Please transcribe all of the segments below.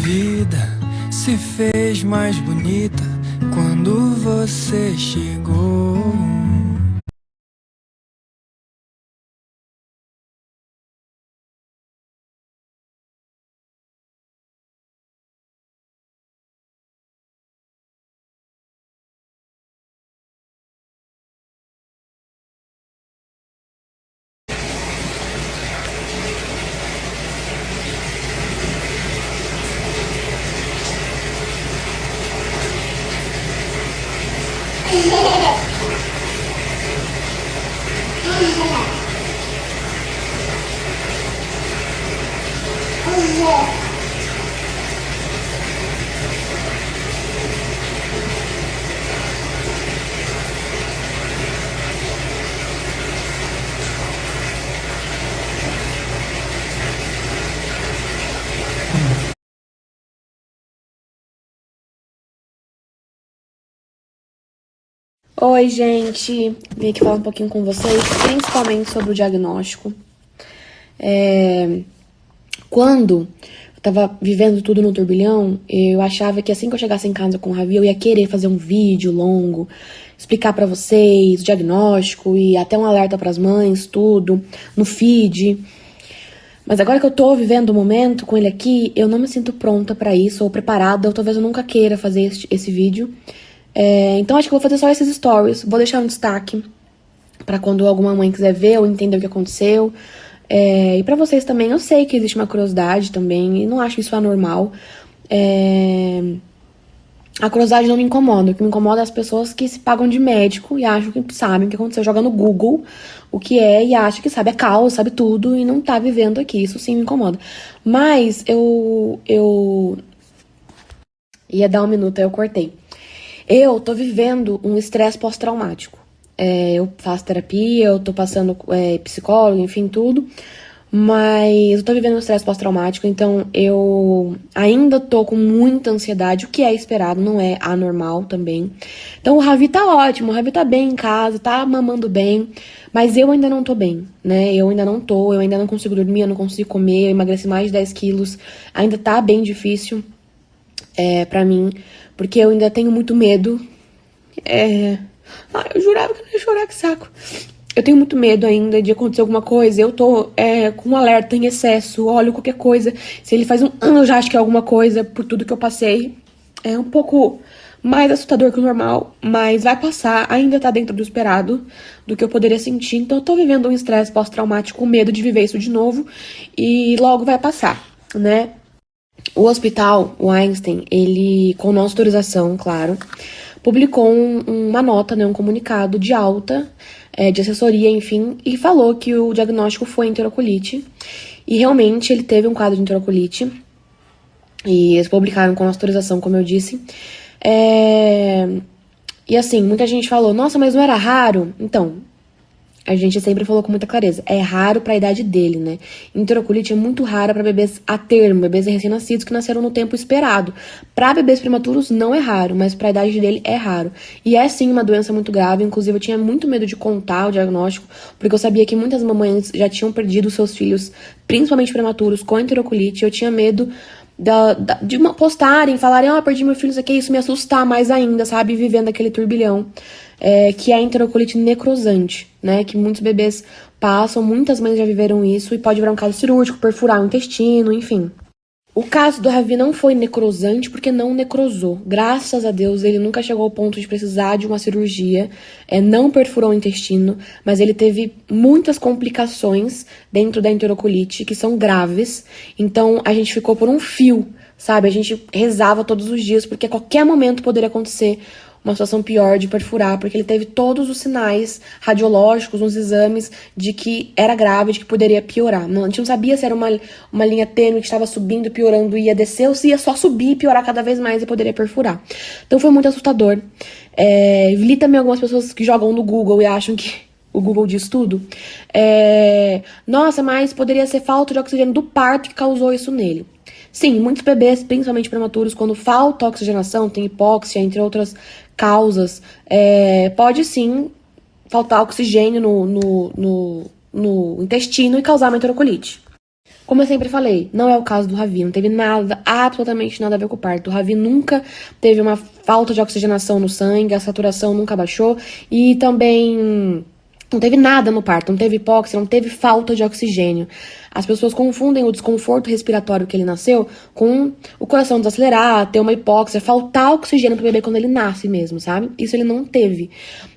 vida se fez mais bonita quando você chegou. Oi, gente! Vim aqui falar um pouquinho com vocês, principalmente sobre o diagnóstico. Quando eu tava vivendo tudo no turbilhão, eu achava que assim que eu chegasse em casa com o Ravi, eu ia querer fazer um vídeo longo, explicar pra vocês o diagnóstico e até um alerta pras mães, tudo, no feed. Mas agora que eu tô vivendo o momento com ele aqui, eu não me sinto pronta pra isso, ou preparada, ou talvez eu nunca queira fazer esse vídeo. Então acho que eu vou fazer só esses stories, vou deixar um destaque pra quando alguma mãe quiser ver ou entender o que aconteceu. E pra vocês também, eu sei que existe uma curiosidade também, e não acho isso anormal. A curiosidade não me incomoda, o que me incomoda é as pessoas que se pagam de médico e acham que sabem o que aconteceu, joga no Google o que é e acha que sabe a causa, sabe tudo e não tá vivendo aqui, isso sim me incomoda. Mas eu ia dar um minuto, aí eu cortei. Eu tô vivendo um estresse pós-traumático. Eu faço terapia, eu tô passando psicólogo, enfim, tudo. Mas eu tô vivendo um estresse pós-traumático, então eu ainda tô com muita ansiedade, o que é esperado, não é anormal também. Então o Ravi tá ótimo, o Ravi tá bem em casa, tá mamando bem, mas eu ainda não tô bem, né? Eu ainda não consigo dormir, eu não consigo comer, eu emagreci mais de 10 quilos, ainda tá bem difícil pra mim, porque eu ainda tenho muito medo. Eu jurava que eu não ia chorar, que saco. Eu tenho muito medo ainda de acontecer alguma coisa. Eu tô com um alerta em excesso. Olho qualquer coisa. Se ele faz um ano, eu já acho que é alguma coisa por tudo que eu passei. É um pouco mais assustador que o normal, mas vai passar. Ainda tá dentro do esperado, do que eu poderia sentir. Então eu tô vivendo um estresse pós-traumático com medo de viver isso de novo. E logo vai passar, né? O hospital, o Einstein, ele, com nossa autorização, claro, publicou uma nota, né, um comunicado de alta, de assessoria, enfim, e falou que o diagnóstico foi enterocolite. E realmente ele teve um quadro de enterocolite. E eles publicaram com nossa autorização, como eu disse. E assim, muita gente falou, nossa, mas não era raro? Então, a gente sempre falou com muita clareza, é raro para a idade dele, né? Enterocolite é muito rara para bebês a termo, bebês recém-nascidos que nasceram no tempo esperado. Para bebês prematuros não é raro, mas para a idade dele é raro. E é sim uma doença muito grave, inclusive eu tinha muito medo de contar o diagnóstico, porque eu sabia que muitas mamães já tinham perdido seus filhos, principalmente prematuros, com enterocolite. Eu tinha medo de postarem, falarem, perdi meu filho, isso aqui, isso me assustar mais ainda, sabe? Vivendo aquele turbilhão. Que é a enterocolite necrosante, né? Que muitos bebês passam, muitas mães já viveram isso e pode virar um caso cirúrgico, perfurar o intestino, enfim. O caso do Ravi não foi necrosante porque não necrosou. Graças a Deus, ele nunca chegou ao ponto de precisar de uma cirurgia, não perfurou o intestino, mas ele teve muitas complicações dentro da enterocolite que são graves. Então, a gente ficou por um fio, sabe? A gente rezava todos os dias porque a qualquer momento poderia acontecer uma situação pior de perfurar, porque ele teve todos os sinais radiológicos nos exames de que era grave, de que poderia piorar. A gente não sabia se era uma linha tênue que estava subindo, piorando, ia descer, ou se ia só subir e piorar cada vez mais e poderia perfurar. Então foi muito assustador. Li também algumas pessoas que jogam no Google e acham que o Google diz tudo. Nossa, mas poderia ser falta de oxigênio do parto que causou isso nele. Sim, muitos bebês, principalmente prematuros, quando falta oxigenação, tem hipóxia, entre outras causas, pode sim faltar oxigênio no intestino e causar uma enterocolite. Como eu sempre falei, não é o caso do Ravi, não teve nada, absolutamente nada a ver com o parto. O Ravi nunca teve uma falta de oxigenação no sangue, a saturação nunca baixou e também não teve nada no parto, não teve hipóxia, não teve falta de oxigênio. As pessoas confundem o desconforto respiratório que ele nasceu com o coração desacelerar, ter uma hipóxia, faltar oxigênio pro bebê quando ele nasce mesmo, sabe? Isso ele não teve.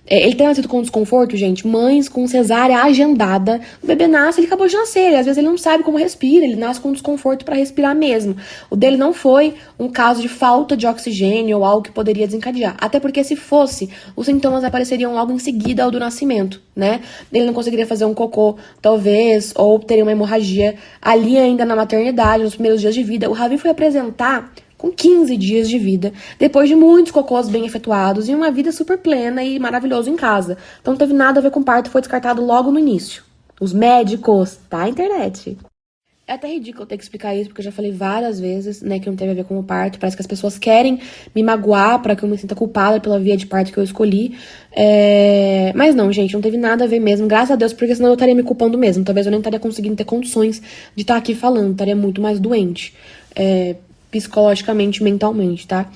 Ele tem nascido com desconforto, gente, mães com cesárea agendada, o bebê nasce, ele acabou de nascer, às vezes ele não sabe como respira, ele nasce com desconforto para respirar mesmo. O dele não foi um caso de falta de oxigênio ou algo que poderia desencadear, até porque se fosse, os sintomas apareceriam logo em seguida ao do nascimento, né? Ele não conseguiria fazer um cocô, talvez, ou teria uma hemorragia ali ainda na maternidade, nos primeiros dias de vida. O Ravi foi apresentar com 15 dias de vida, depois de muitos cocôs bem efetuados e uma vida super plena e maravilhosa em casa. Então não teve nada a ver com parto, foi descartado logo no início. Os médicos, tá? A internet. É até ridículo ter que explicar isso, porque eu já falei várias vezes, né, que não teve a ver com o parto. Parece que as pessoas querem me magoar pra que eu me sinta culpada pela via de parto que eu escolhi. Mas não, gente, não teve nada a ver mesmo, graças a Deus, porque senão eu estaria me culpando mesmo. Talvez eu nem estaria conseguindo ter condições de estar aqui falando, estaria muito mais doente. Psicologicamente, mentalmente, tá?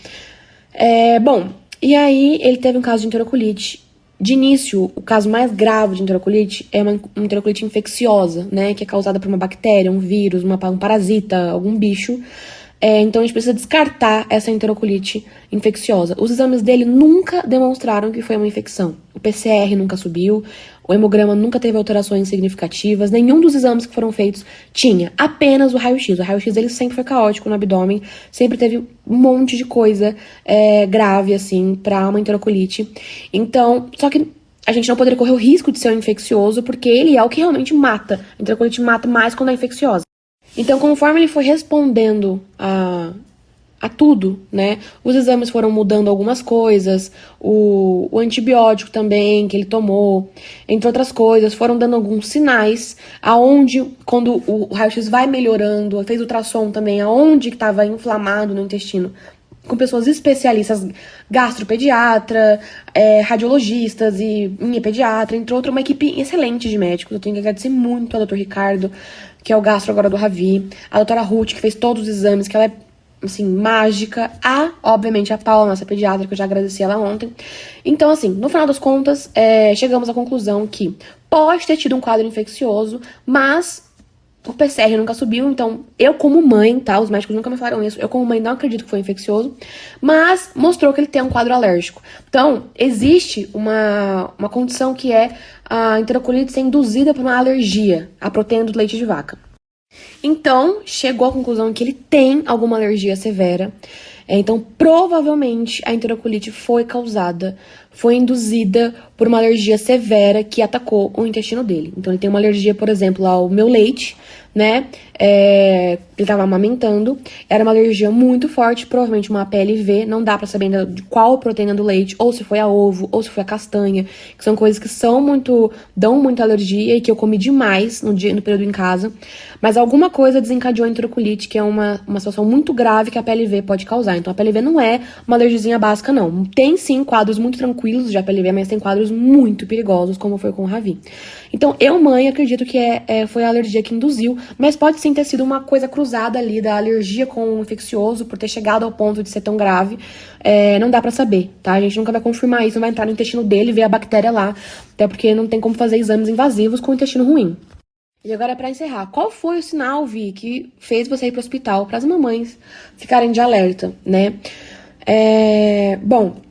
Bom, e aí ele teve um caso de enterocolite. De início, o caso mais grave de enterocolite é uma enterocolite infecciosa, né? Que é causada por uma bactéria, um vírus, um parasita, algum bicho. Então a gente precisa descartar essa enterocolite infecciosa. Os exames dele nunca demonstraram que foi uma infecção. O PCR nunca subiu, o hemograma nunca teve alterações significativas, nenhum dos exames que foram feitos tinha, apenas o raio-x. O raio-x dele sempre foi caótico no abdômen, sempre teve um monte de coisa grave, assim, pra uma enterocolite. Então, só que a gente não poderia correr o risco de ser um infeccioso, porque ele é o que realmente mata. A enterocolite mata mais quando é infecciosa. Então, conforme ele foi respondendo a tudo, né? Os exames foram mudando algumas coisas, o antibiótico também que ele tomou, entre outras coisas, foram dando alguns sinais, aonde, quando o raio-x vai melhorando, fez ultrassom também, aonde que estava inflamado no intestino, com pessoas especialistas, gastropediatra, radiologistas e minha pediatra, entre outras, uma equipe excelente de médicos. Eu tenho que agradecer muito ao Dr. Ricardo, que é o gastro agora do Ravi, a doutora Ruth, que fez todos os exames, que ela é, assim, mágica. Obviamente, a Paula, nossa pediatra, que eu já agradeci ela ontem. Então, assim, no final das contas, chegamos à conclusão que pode ter tido um quadro infeccioso, mas o PCR nunca subiu, então eu como mãe, tá, os médicos nunca me falaram isso, eu como mãe não acredito que foi infeccioso, mas mostrou que ele tem um quadro alérgico. Então, existe uma condição que é a enterocolite ser induzida por uma alergia à proteína do leite de vaca. Então, chegou à conclusão que ele tem alguma alergia severa. Então, provavelmente, a enterocolite foi induzida por uma alergia severa que atacou o intestino dele. Então, ele tem uma alergia, por exemplo, ao meu leite, né? Ele estava amamentando, era uma alergia muito forte, provavelmente uma PLV, não dá pra saber ainda de qual proteína do leite, ou se foi a ovo, ou se foi a castanha, que são coisas que dão muita alergia e que eu comi demais no período em casa, mas alguma coisa desencadeou a enterocolite, que é uma situação muito grave que a PLV pode causar. Então a PLV não é uma alergiazinha básica, não. Tem sim quadros muito tranquilos de PLV, mas tem quadros muito perigosos, como foi com o Ravi. Então eu, mãe, acredito que foi a alergia que induziu, mas pode sim ter sido uma coisa cruzada ali da alergia com o infeccioso, por ter chegado ao ponto de ser tão grave. Não dá pra saber, tá? A gente nunca vai confirmar isso, não vai entrar no intestino dele e ver a bactéria lá, até porque não tem como fazer exames invasivos com o intestino ruim. E agora, pra encerrar, qual foi o sinal, Vi, que fez você ir pro hospital, para as mamães ficarem de alerta, né? Bom,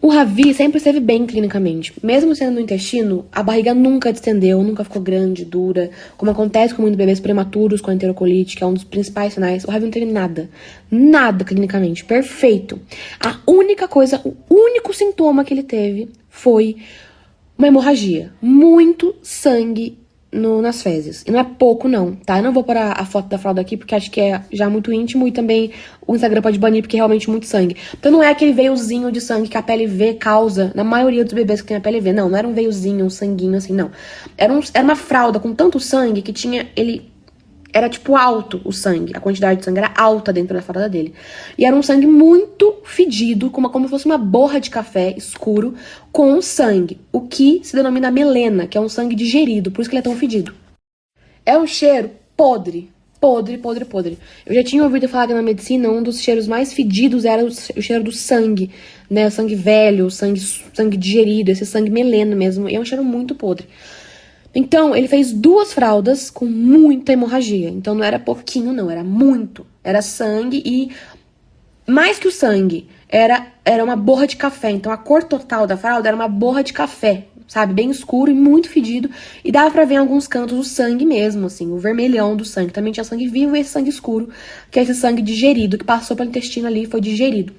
o Ravi sempre esteve bem clinicamente. Mesmo sendo no intestino, a barriga nunca distendeu, nunca ficou grande, dura, como acontece com muitos bebês prematuros com a enterocolite, que é um dos principais sinais. O Ravi não teve nada. Nada clinicamente. Perfeito. A única coisa, o único sintoma que ele teve foi uma hemorragia. Muito sangue nas fezes. E não é pouco, não, tá? Eu não vou pôr a foto da fralda aqui, porque acho que é já muito íntimo e também o Instagram pode banir, porque é realmente muito sangue. Então não é aquele veiozinho de sangue que a PLV causa na maioria dos bebês que tem a PLV. Não era um veiozinho, um sanguinho assim, não. Era uma fralda com tanto sangue que era, tipo, alto o sangue. A quantidade de sangue era alta dentro da fralda dele. E era um sangue muito fedido, como se fosse uma borra de café escuro com sangue. O que se denomina melena, que é um sangue digerido. Por isso que ele é tão fedido. É um cheiro podre. podre, podre, podre. Eu já tinha ouvido falar que na medicina um dos cheiros mais fedidos era o cheiro do sangue, né? O sangue velho, o sangue digerido, esse sangue meleno mesmo. E é um cheiro muito podre. Então, ele fez 2 fraldas com muita hemorragia. Então, não era pouquinho, não, era muito. Era sangue e, mais que o sangue, era uma borra de café. Então, a cor total da fralda era uma borra de café, sabe? Bem escuro e muito fedido. E dava pra ver em alguns cantos o sangue mesmo, assim, o vermelhão do sangue. Também tinha sangue vivo e esse sangue escuro, que é esse sangue digerido, que passou pelo intestino ali e foi digerido.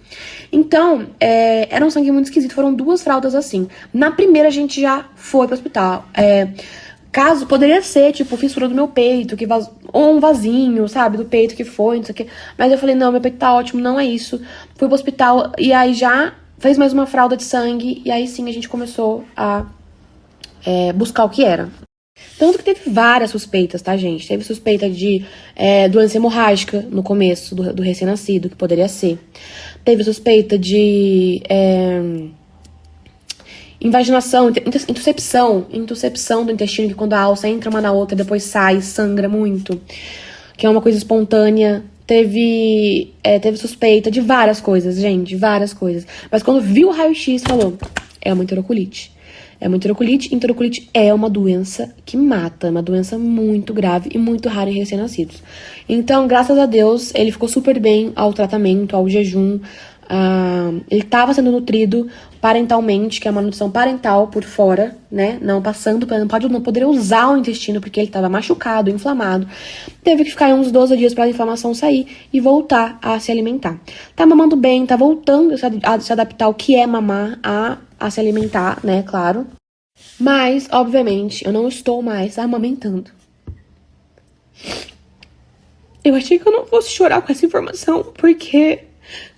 Então, era um sangue muito esquisito. Foram 2 fraldas assim. Na primeira, a gente já foi pro hospital. Caso, poderia ser, tipo, fissura do meu peito, ou um vasinho, sabe, do peito que foi, não sei o quê. Mas eu falei, não, meu peito tá ótimo, não é isso. Fui pro hospital e aí já fez mais uma fralda de sangue. E aí sim a gente começou a buscar o que era. Tanto que teve várias suspeitas, tá, gente? Teve suspeita de doença hemorrágica no começo do recém-nascido, que poderia ser. Teve suspeita de invaginação, intuscepção do intestino, que quando a alça entra uma na outra, depois sai, sangra muito, que é uma coisa espontânea. Teve suspeita de várias coisas, gente, várias coisas. Mas quando viu o raio-x, falou, é uma enterocolite. É uma enterocolite. Enterocolite é uma doença que mata, é uma doença muito grave e muito rara em recém-nascidos. Então, graças a Deus, ele ficou super bem ao tratamento, ao jejum. Ele estava sendo nutrido parentalmente, que é uma nutrição parental por fora, né? Não passando, não poderia usar o intestino porque ele estava machucado, inflamado. Teve que ficar uns 12 dias para a inflamação sair e voltar a se alimentar. Tá mamando bem, tá voltando a se adaptar ao que é mamar, a se alimentar, né? Claro. Mas, obviamente, eu não estou mais amamentando. Eu achei que eu não fosse chorar com essa informação, porque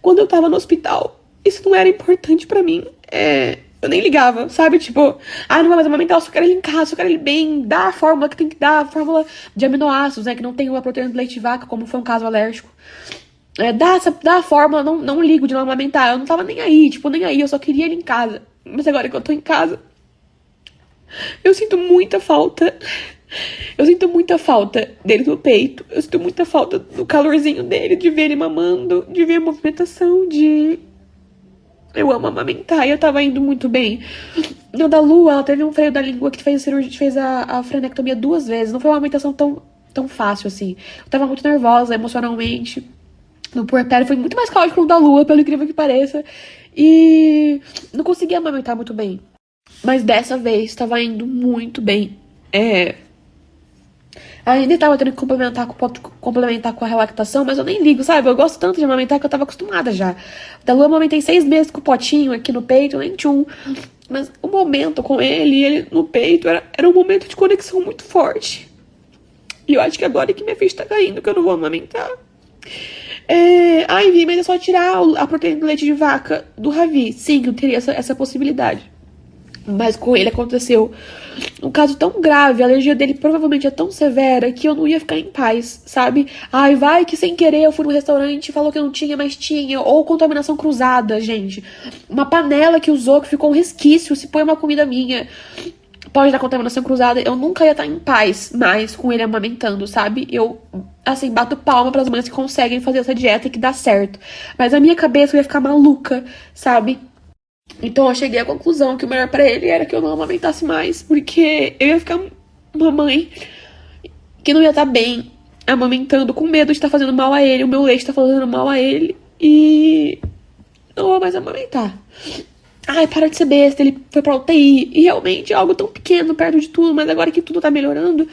quando eu tava no hospital, isso não era importante pra mim. Eu nem ligava, sabe? Tipo, não vai mais amamentar, eu só quero ele em casa, só quero ele bem, dá a fórmula que tem que dar, a fórmula de aminoácidos, né? Que não tem uma proteína do leite de vaca, como foi um caso alérgico. Dá a fórmula, não ligo de não amamentar. Eu não tava nem aí, nem aí, eu só queria ele em casa. Mas agora que eu tô em casa, eu sinto muita falta. Eu sinto muita falta dele no peito. Eu sinto muita falta do calorzinho dele, de ver ele mamando, de ver a movimentação, Eu amo amamentar e eu tava indo muito bem. No da Lu, ela teve um freio da língua que fez a frenectomia 2 vezes. Não foi uma amamentação tão fácil assim. Eu tava muito nervosa emocionalmente. No puerpério foi muito mais caótico que o da Lua, pelo incrível que pareça. E não conseguia amamentar muito bem. Mas dessa vez tava indo muito bem. Ainda tava tendo que complementar com a relactação, mas eu nem ligo, sabe? Eu gosto tanto de amamentar que eu tava acostumada já. Da Lu eu amamentei 6 meses com o potinho aqui no peito, nem tchum. Mas o momento com ele no peito, era um momento de conexão muito forte. E eu acho que agora que minha ficha tá caindo, que eu não vou amamentar. Vi, mas é só tirar a proteína do leite de vaca do Ravi. Sim, eu teria essa possibilidade. Mas com ele aconteceu um caso tão grave, a alergia dele provavelmente é tão severa que eu não ia ficar em paz, sabe? Vai que sem querer eu fui no restaurante e falou que não tinha, mas tinha. Ou contaminação cruzada, gente. Uma panela que usou, que ficou um resquício, se põe uma comida minha. Pode dar contaminação cruzada. Eu nunca ia estar em paz mais com ele amamentando, sabe? Eu, assim, bato palma pras mães que conseguem fazer essa dieta e que dá certo. Mas a minha cabeça ia ficar maluca, sabe? Então eu cheguei à conclusão que o melhor pra ele era que eu não amamentasse mais, porque eu ia ficar uma mãe que não ia estar bem amamentando, com medo de estar fazendo mal a ele, o meu leite tá fazendo mal a ele, e não vou mais amamentar. Para de ser besta, ele foi pra UTI, e realmente é algo tão pequeno perto de tudo, mas agora que tudo tá melhorando,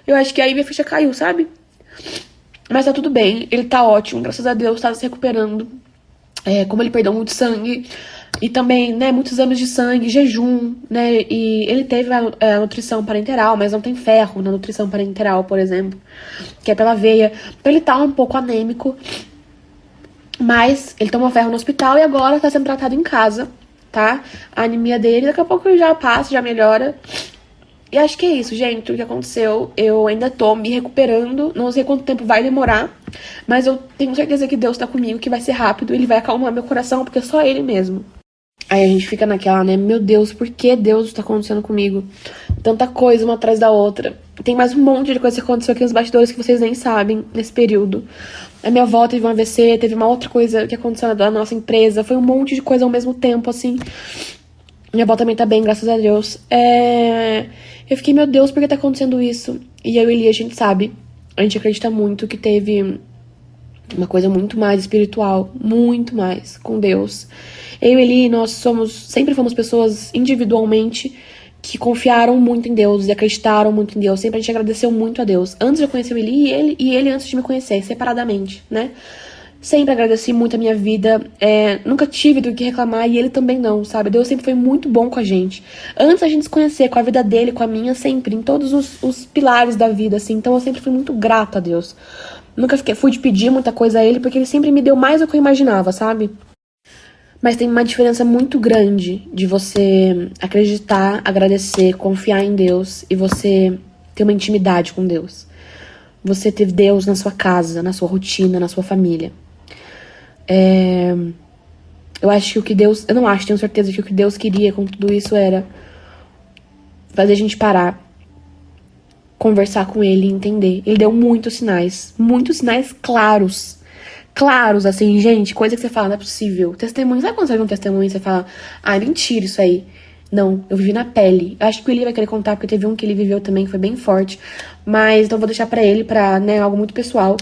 eu acho que aí minha ficha caiu, sabe? Mas tá tudo bem, ele tá ótimo, graças a Deus, tá se recuperando. Como ele perdeu muito sangue, e também, né, muitos exames de sangue, jejum, né, e ele teve a nutrição parenteral, mas não tem ferro na nutrição parenteral, por exemplo, que é pela veia. Então ele tá um pouco anêmico, mas ele tomou ferro no hospital e agora tá sendo tratado em casa, tá? A anemia dele, daqui a pouco já passa, já melhora. E acho que é isso, gente, o que aconteceu. Eu ainda tô me recuperando, não sei quanto tempo vai demorar, mas eu tenho certeza que Deus tá comigo, que vai ser rápido, ele vai acalmar meu coração, porque é só ele mesmo. Aí a gente fica naquela, né? Meu Deus, por que Deus tá acontecendo comigo? Tanta coisa uma atrás da outra. Tem mais um monte de coisa que aconteceu aqui nos bastidores que vocês nem sabem nesse período. A minha avó teve um AVC, teve uma outra coisa que aconteceu na nossa empresa. Foi um monte de coisa ao mesmo tempo, assim. Minha avó também tá bem, graças a Deus. Eu fiquei, meu Deus, por que tá acontecendo isso? E eu e Eli, a gente sabe, a gente acredita muito que teve uma coisa muito mais espiritual, muito mais com Deus. Eu e Eli, nós sempre fomos pessoas individualmente que confiaram muito em Deus e acreditaram muito em Deus. Sempre a gente agradeceu muito a Deus. Antes de eu conhecer o Eli e ele antes de me conhecer, separadamente, né? Sempre agradeci muito a minha vida, nunca tive do que reclamar e ele também não, sabe? Deus sempre foi muito bom com a gente. Antes a gente se conhecer, com a vida dele, com a minha, sempre, em todos os pilares da vida, assim. Então eu sempre fui muito grata a Deus. Nunca fui de pedir muita coisa a ele, porque ele sempre me deu mais do que eu imaginava, sabe? Mas tem uma diferença muito grande de você acreditar, agradecer, confiar em Deus e você ter uma intimidade com Deus. Você ter Deus na sua casa, na sua rotina, na sua família. Eu acho que o que Deus... Eu não acho, tenho certeza que o que Deus queria com tudo isso era fazer a gente parar, conversar com ele e entender. Ele deu muitos sinais claros. Claros, assim, gente, coisa que você fala, não é possível. Testemunho, sabe quando você vê um testemunho e você fala, é mentira isso aí. Não, eu vivi na pele. Eu acho que o Eli vai querer contar, porque teve um que ele viveu também, que foi bem forte. Mas, então eu vou deixar pra ele, né, algo muito pessoal.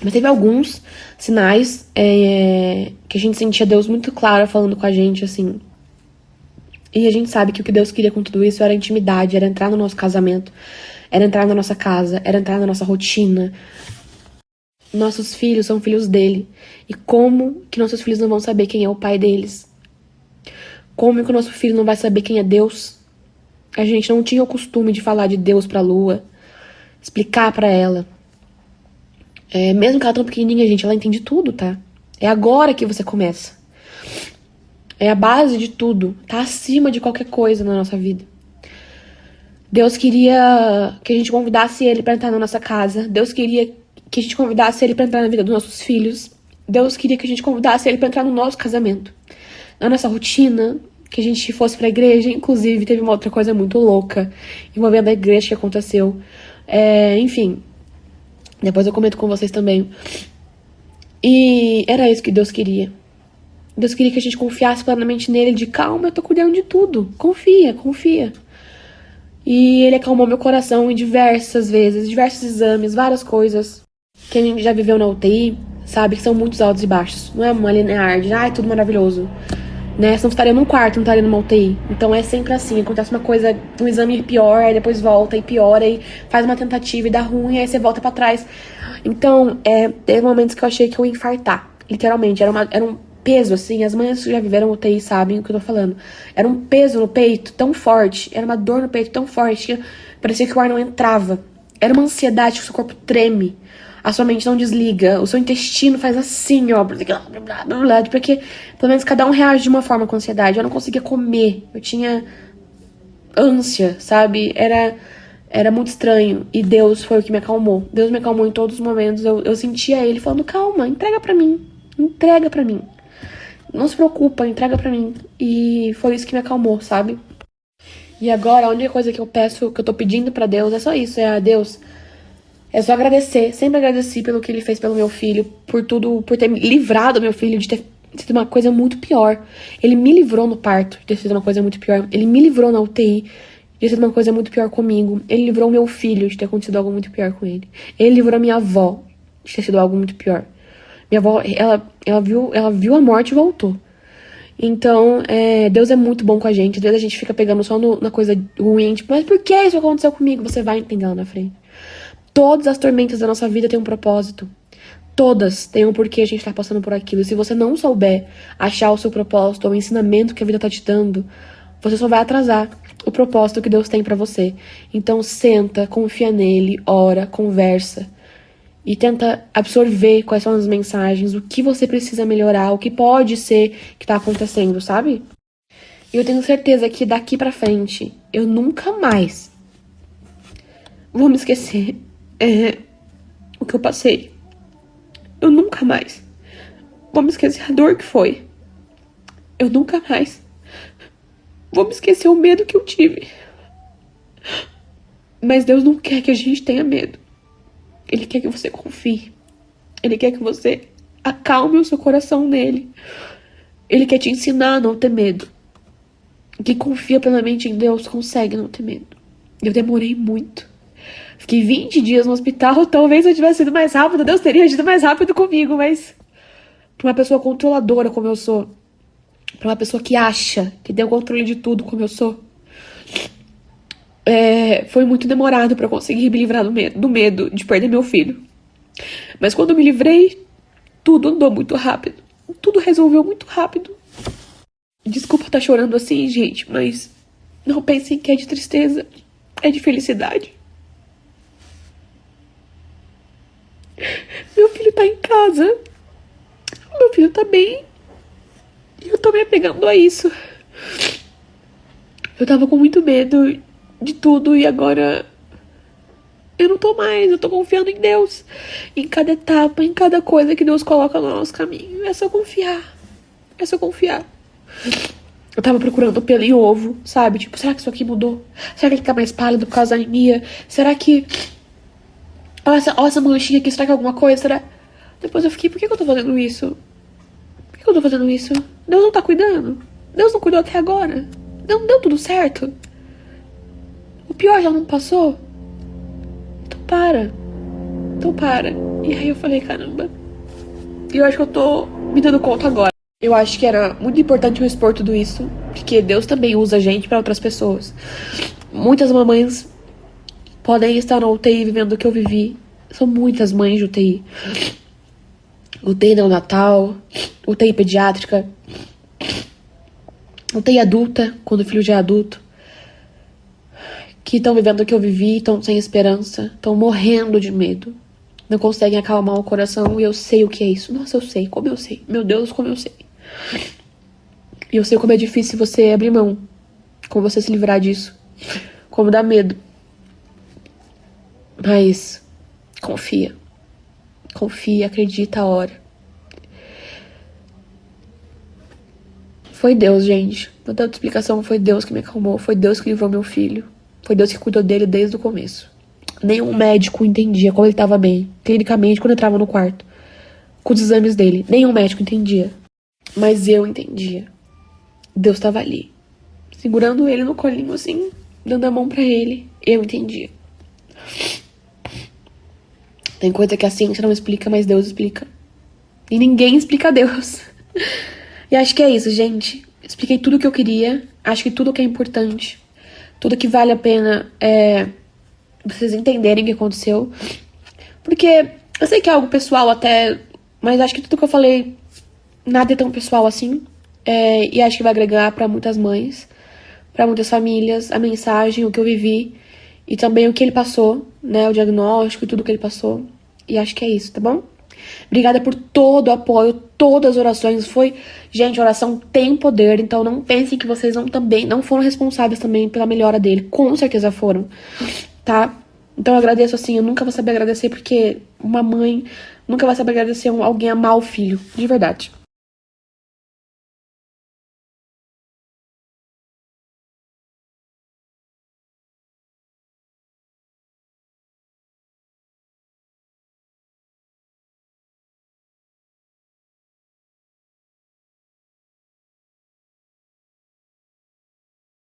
Mas teve alguns sinais que a gente sentia Deus muito claro falando com a gente, assim. E a gente sabe que o que Deus queria com tudo isso era intimidade, era entrar no nosso casamento, era entrar na nossa casa, era entrar na nossa rotina. Nossos filhos são filhos dele. E como que nossos filhos não vão saber quem é o pai deles? Como que o nosso filho não vai saber quem é Deus? A gente não tinha o costume de falar de Deus pra Lua, explicar pra ela. Mesmo que ela tão pequenininha, gente, ela entende tudo, tá? É agora que você começa. É a base de tudo. Tá acima de qualquer coisa na nossa vida. Deus queria que a gente convidasse ele pra entrar na nossa casa. Deus queria que a gente convidasse ele pra entrar na vida dos nossos filhos. Deus queria que a gente convidasse ele pra entrar no nosso casamento. Na nossa rotina, que a gente fosse pra igreja. Inclusive, teve uma outra coisa muito louca envolvendo a igreja que aconteceu. Enfim... Depois eu comento com vocês também. E era isso que Deus queria. Deus queria que a gente confiasse plenamente nele, de calma, eu tô cuidando de tudo. Confia, confia. E ele acalmou meu coração em diversas vezes, diversos exames, várias coisas. Quem já viveu na UTI sabe que são muitos altos e baixos. Não é uma linear de, tudo maravilhoso. Né? Você não estaria num quarto, não estaria numa UTI. Então é sempre assim, acontece uma coisa, um exame pior, aí depois volta e piora, aí faz uma tentativa e dá ruim, aí você volta pra trás. Então, teve momentos que eu achei que eu ia infartar. Literalmente, era um peso, assim, as mães que já viveram UTI sabem o que eu tô falando. Era um peso no peito tão forte, era uma dor no peito tão forte, que parecia que o ar não entrava. Era uma ansiedade que o seu corpo treme. A sua mente não desliga, o seu intestino faz assim, ó, porque pelo menos cada um reage de uma forma com ansiedade. Eu não conseguia comer, eu tinha ânsia, sabe? Era muito estranho. E Deus foi o que me acalmou. Deus me acalmou em todos os momentos. Eu sentia ele falando, calma, entrega pra mim. Entrega pra mim. Não se preocupa, entrega pra mim. E foi isso que me acalmou, sabe? E agora, a única coisa que eu peço, que eu tô pedindo pra Deus, é só isso, Deus... É só agradecer, sempre agradeci pelo que ele fez pelo meu filho, por tudo, por ter livrado meu filho de ter sido uma coisa muito pior. Ele me livrou no parto de ter sido uma coisa muito pior. Ele me livrou na UTI de ter sido uma coisa muito pior comigo. Ele livrou meu filho de ter acontecido algo muito pior com ele. Ele livrou minha avó de ter sido algo muito pior. Minha avó, ela viu a morte e voltou. Então, Deus é muito bom com a gente. Às vezes a gente fica pegando só na coisa ruim, tipo, mas por que isso aconteceu comigo? Você vai entender lá na frente. Todas as tormentas da nossa vida têm um propósito. Todas têm um porquê a gente tá passando por aquilo. E se você não souber achar o seu propósito ou o ensinamento que a vida tá te dando, você só vai atrasar o propósito que Deus tem pra você. Então senta, confia nele, ora, conversa. E tenta absorver quais são as mensagens, o que você precisa melhorar, o que pode ser que tá acontecendo, sabe? E eu tenho certeza que daqui pra frente, eu nunca mais vou me esquecer o que eu passei. Eu nunca mais vou me esquecer a dor que foi. Eu nunca mais vou me esquecer o medo que eu tive. Mas Deus não quer que a gente tenha medo. Ele quer que você confie. Ele quer que você acalme o seu coração nele. Ele quer te ensinar a não ter medo. Quem confia plenamente em Deus consegue não ter medo. Eu demorei muito. Fiquei 20 dias no hospital. Talvez eu tivesse ido mais rápido. Deus teria agido mais rápido comigo. Mas pra uma pessoa controladora como eu sou, pra uma pessoa que acha que tem o controle de tudo como eu sou, foi muito demorado pra eu conseguir me livrar do medo de perder meu filho. Mas quando eu me livrei, tudo andou muito rápido. Tudo resolveu muito rápido. Desculpa estar chorando assim, gente, mas não pensem que é de tristeza. É de felicidade. Meu filho tá em casa. Meu filho tá bem. E eu tô me apegando a isso. Eu tava com muito medo de tudo e agora eu não tô mais. Eu tô confiando em Deus. Em cada etapa, em cada coisa que Deus coloca no nosso caminho. É só confiar. É só confiar. Eu tava procurando pelo em ovo, sabe? Tipo, será que isso aqui mudou? Será que ele tá mais pálido por causa da anemia? Será que... Ó essa manchinha aqui, será que é alguma coisa? Será... Depois eu fiquei, por que eu tô fazendo isso? Por que eu tô fazendo isso? Deus não tá cuidando. Deus não cuidou até agora. Não deu tudo certo. O pior já não passou. Então para. Então para. E aí eu falei, caramba. E eu acho que eu tô me dando conta agora. Eu acho que era muito importante eu expor tudo isso, porque Deus também usa a gente pra outras pessoas. Muitas mamães podem estar na UTI vivendo o que eu vivi. São muitas mães de UTI. UTI neonatal, UTI pediátrica, UTI adulta, quando o filho já é adulto. Que estão vivendo o que eu vivi, estão sem esperança, estão morrendo de medo. Não conseguem acalmar o coração e eu sei o que é isso. Nossa, eu sei, como eu sei. Meu Deus, como eu sei. E eu sei como é difícil você abrir mão. Como você se livrar disso. Como dá medo. Mas confia. Confia, acredita, ora. Foi Deus, gente. Não tem outra explicação. Foi Deus que me acalmou. Foi Deus que livrou meu filho. Foi Deus que cuidou dele desde o começo. Nenhum médico entendia como ele estava bem. Clinicamente, quando eu entrava no quarto. Com os exames dele. Nenhum médico entendia. Mas eu entendia. Deus estava ali. Segurando ele no colinho assim. Dando a mão pra ele. Eu entendia. Tem coisa que a ciência não explica, mas Deus explica. E ninguém explica Deus. E acho que é isso, gente. Expliquei tudo o que eu queria. Acho que tudo que é importante. Tudo que vale a pena é vocês entenderem o que aconteceu. Porque eu sei que é algo pessoal até, mas acho que tudo que eu falei, nada é tão pessoal assim. E acho que vai agregar pra muitas mães, pra muitas famílias, a mensagem, o que eu vivi. E também o que ele passou, né? O diagnóstico e tudo que ele passou. E acho que é isso, tá bom? Obrigada por todo o apoio, todas as orações. Gente, a oração tem poder, então não pensem que vocês não foram responsáveis também pela melhora dele. Com certeza foram, tá? Então eu agradeço assim, eu nunca vou saber agradecer porque uma mãe nunca vai saber agradecer alguém amar o filho, de verdade.